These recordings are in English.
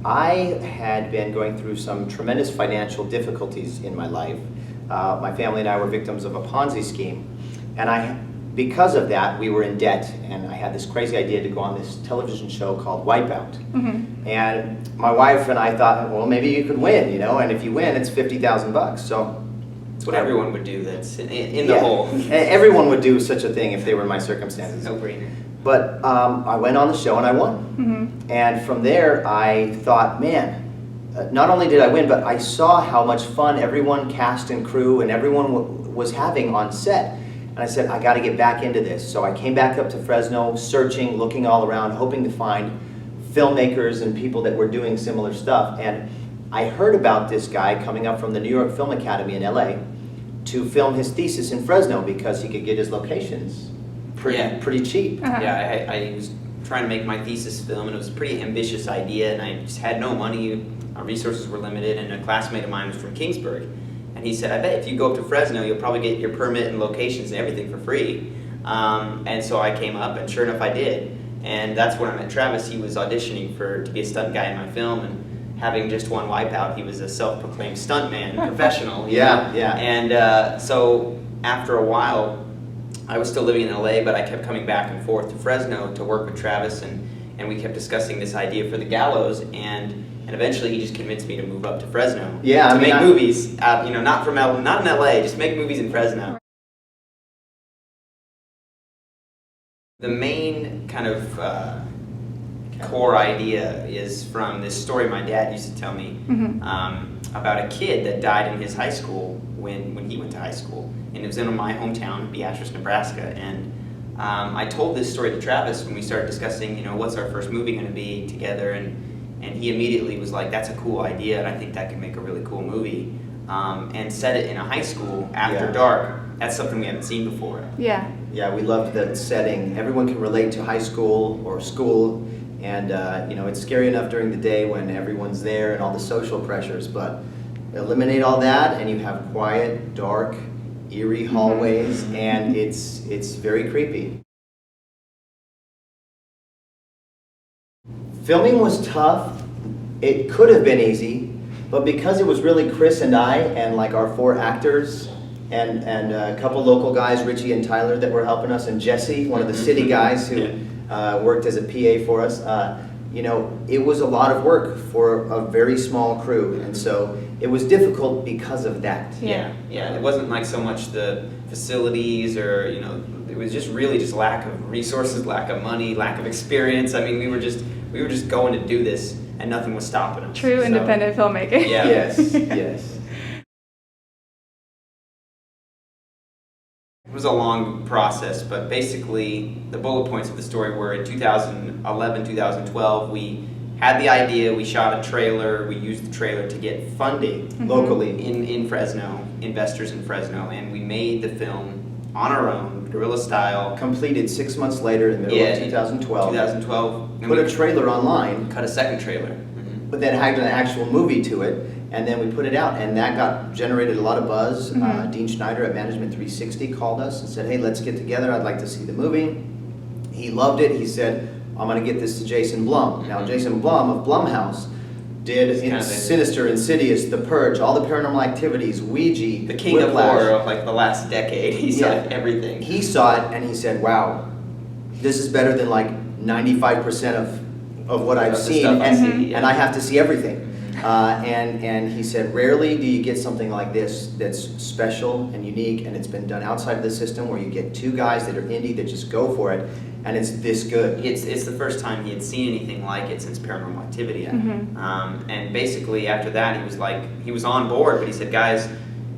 I had been going through some tremendous financial difficulties in my life. My family and I were victims of a Ponzi scheme, and because of that, we were in debt, and I had this crazy idea to go on this television show called Wipeout. Mm-hmm. And my wife and I thought, well, maybe you could win, you know, and if you win, it's $50,000. So it's what everyone would do that's in the hole. Everyone would do such a thing if they were in my circumstances. No brainer. But I went on the show and I won. Mm-hmm. And from there, I thought, man, not only did I win, but I saw how much fun everyone, cast and crew, and everyone was having on set. And I said, I got to get back into this. So I came back up to Fresno, searching, looking all around, hoping to find filmmakers and people that were doing similar stuff. And I heard about this guy coming up from the New York Film Academy in LA to film his thesis in Fresno because he could get his locations pretty cheap. Uh-huh. Yeah, I was trying to make my thesis film, and it was a pretty ambitious idea, and I just had no money. Our resources were limited, and a classmate of mine was from Kingsburg. And he said, I bet if you go up to Fresno, you'll probably get your permit and locations and everything for free. And so I came up, and sure enough, I did. And that's when I met Travis. He was auditioning to be a stunt guy in my film, and having just won Wipeout, he was a self-proclaimed stuntman, professional. Yeah. And so after a while, I was still living in LA, but I kept coming back and forth to Fresno to work with Travis, and we kept discussing this idea for the Gallows, and eventually he just convinced me to move up to Fresno. Yeah, to make movies, not in LA, just make movies in Fresno. The main kind of core idea is from this story my dad used to tell me about a kid that died in his high school when he went to high school. And it was in my hometown, Beatrice, Nebraska. And I told this story to Travis when we started discussing, what's our first movie going to be together. And he immediately was like, that's a cool idea, and I think that could make a really cool movie. And set it in a high school after dark. That's something we haven't seen before. Yeah. Yeah, we loved that setting. Everyone can relate to high school or school. And it's scary enough during the day when everyone's there and all the social pressures, but eliminate all that and you have quiet, dark, eerie hallways, and it's very creepy. Filming was tough. It could have been easy, but because it was really Chris and I and like our 4 actors and a couple local guys, Richie and Tyler, that were helping us, and Jesse, one of the city guys who worked as a PA for us, it was a lot of work for a very small crew, and so it was difficult because of that. Yeah. It wasn't like so much the facilities or, it was just really just lack of resources, lack of money, lack of experience. I mean, we were just going to do this, and nothing was stopping us. True independent filmmaking. Yeah. Yes. It was a long process, but basically the bullet points of the story were in 2011, 2012, we had the idea, we shot a trailer, we used the trailer to get funding locally in Fresno, investors in Fresno, and we made the film on our own, guerrilla style. Completed 6 months later in the middle of 2012. 2012. Put a trailer online. Cut a second trailer. But then had an actual movie to it, and then we put it out, and that generated a lot of buzz. Dean Schneider at Management 360 called us and said, hey, let's get together, I'd like to see the movie. He loved it. He said, I'm going to get this to Jason Blum. Now, Jason Blum of Blumhouse did Sinister, Insidious, The Purge, all the Paranormal Activities, Ouija, the king Whiplash. of horror of like the last decade. He saw everything. He saw it, and he said, wow, this is better than like 95% of what I've seen, and I have to see everything. And he said, rarely do you get something like this that's special and unique, and it's been done outside of the system, where you get 2 guys that are indie that just go for it, and it's this good. It's the first time he had seen anything like it since Paranormal Activity. And basically after that he was on board, but he said, guys,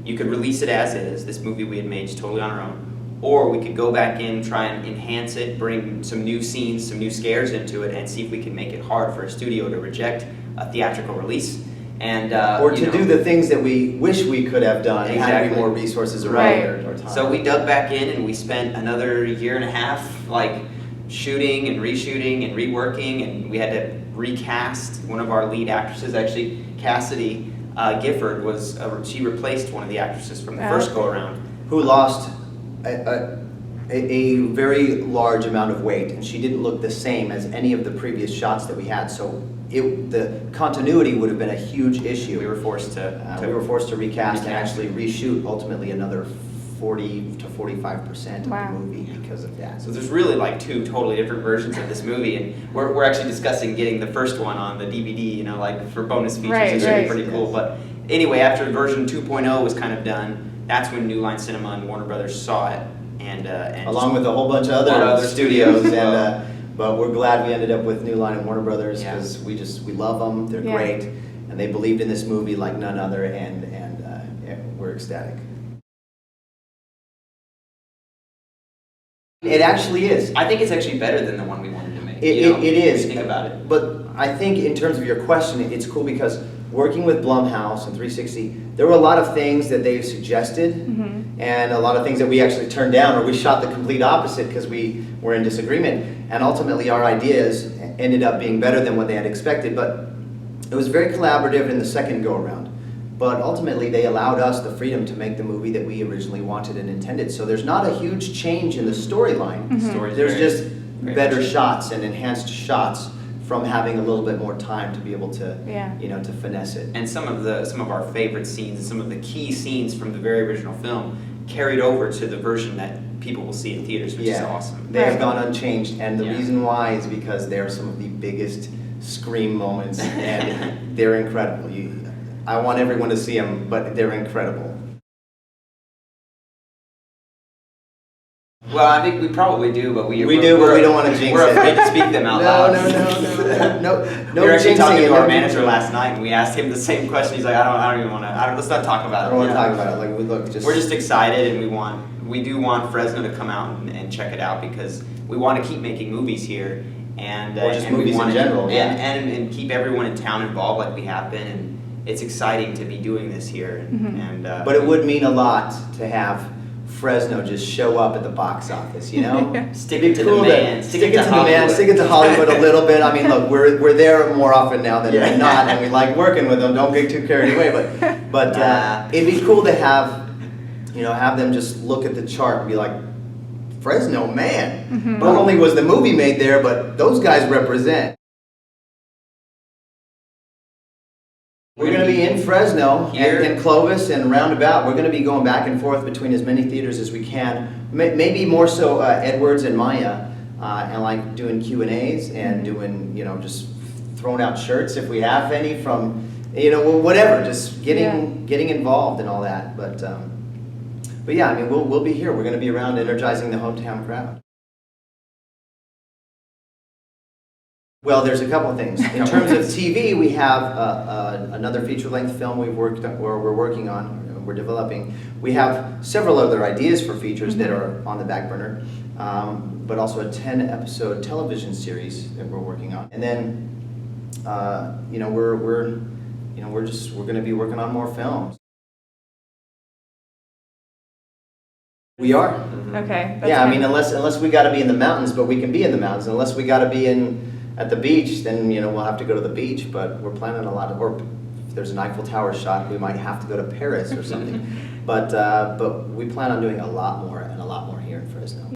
you could release it as is, this movie we had made just totally on our own, or we could go back in, try and enhance it, bring some new scenes, some new scares into it, and see if we can make it hard for a studio to reject a theatrical release. And or to do the things that we wish we could have done had we more resources around or time. So we dug back in, and we spent another 1.5 years like shooting and reshooting and reworking, and we had to recast one of our lead actresses. Actually, Cassidy Gifford she replaced one of the actresses from the first go around, who lost a very large amount of weight, and she didn't look the same as any of the previous shots that we had. So the continuity would have been a huge issue. We were forced to recast and actually reshoot ultimately another 40 to 45% of Wow. the movie because of that. So there's really like two totally different versions of this movie, and we're actually discussing getting the first one on the DVD, you know, like for bonus features. Right, It's gonna be right. pretty cool. But anyway, after version 2.0 was kind of done, that's when New Line Cinema and Warner Brothers saw it, and Along with a whole bunch of A lot of other other studios, studios as and well. but we're glad we ended up with New Line and Warner Brothers Yeah. because we love them. They're Yeah. great, and they believed in this movie like none other, and yeah, we're ecstatic. It actually is. I think it's actually better than the one we wanted to make. It you know, is. If you think about it. But I think in terms of your question, it's cool because working with Blumhouse and 360, there were a lot of things that they suggested and a lot of things that we actually turned down, or we shot the complete opposite because we were in disagreement. And ultimately our ideas ended up being better than what they had expected. But it was very collaborative in the second go around. But ultimately they allowed us the freedom to make the movie that we originally wanted and intended. So there's not a huge change in the storyline. Story's There's very- just very better much. shots and enhanced shots from having a little bit more time to be able to, Yeah. you know, to finesse it. And some of our favorite scenes, and some of the key scenes from the very original film, carried over to the version that people will see in theaters, which is awesome. They have Right. gone unchanged, and the Yeah. reason why is because they're some of the biggest scream moments, and they're incredible. I want everyone to see them, but they're incredible. Well, I think we probably do, but we do, but we don't want to jinx We're it. afraid to speak them out No, loud. no We were actually jinxing talking it, to no our manager jinxing. last night, and we asked him the same question. He's like, I don't even want to. Let's not talk about I it. don't want you to know? talk about it. Like, look, just We're just excited, and we do want Fresno to come out and check it out because we want to keep making movies here, and Or just and we movies in want general, yeah. and keep everyone in town involved like we have been, and it's exciting to be doing this here, and But it would mean a lot to have Fresno just show up at the box office, you know? stick It'd it be to the cool man, stick it to the man, stick it to Hollywood a little bit. I mean, look, we're there more often now than Yeah. not, and we like working with them. Don't get too carried away, but it'd be cool to have, you know, have them just look at the chart and be like, Fresno, man. Not only was the movie made there, but those guys represent. We're going to be in Fresno, Here. and Clovis, and roundabout. We're going to be going back and forth between as many theaters as we can. Maybe more so Edwards and Maya, and like doing Q&As and doing, you know, just throwing out shirts if we have any from, you know, whatever. Just getting involved and all that. But yeah, I mean, we'll be here. We're going to be around energizing the hometown crowd. Well, there's a couple of things. In terms of TV, we have another feature-length film we're working on, we're developing. We have several other ideas for features that are on the back burner, but also a 10-episode television series that we're working on. And then, you know, we're going to be working on more films. We are. Okay. Yeah, I mean, unless we got to be in the mountains, but we can be in the mountains. Unless we got to be at the beach, then, you know, we'll have to go to the beach. But we're planning a lot of, or if there's an Eiffel Tower shot, we might have to go to Paris or something. But we plan on doing a lot more here in Fresno.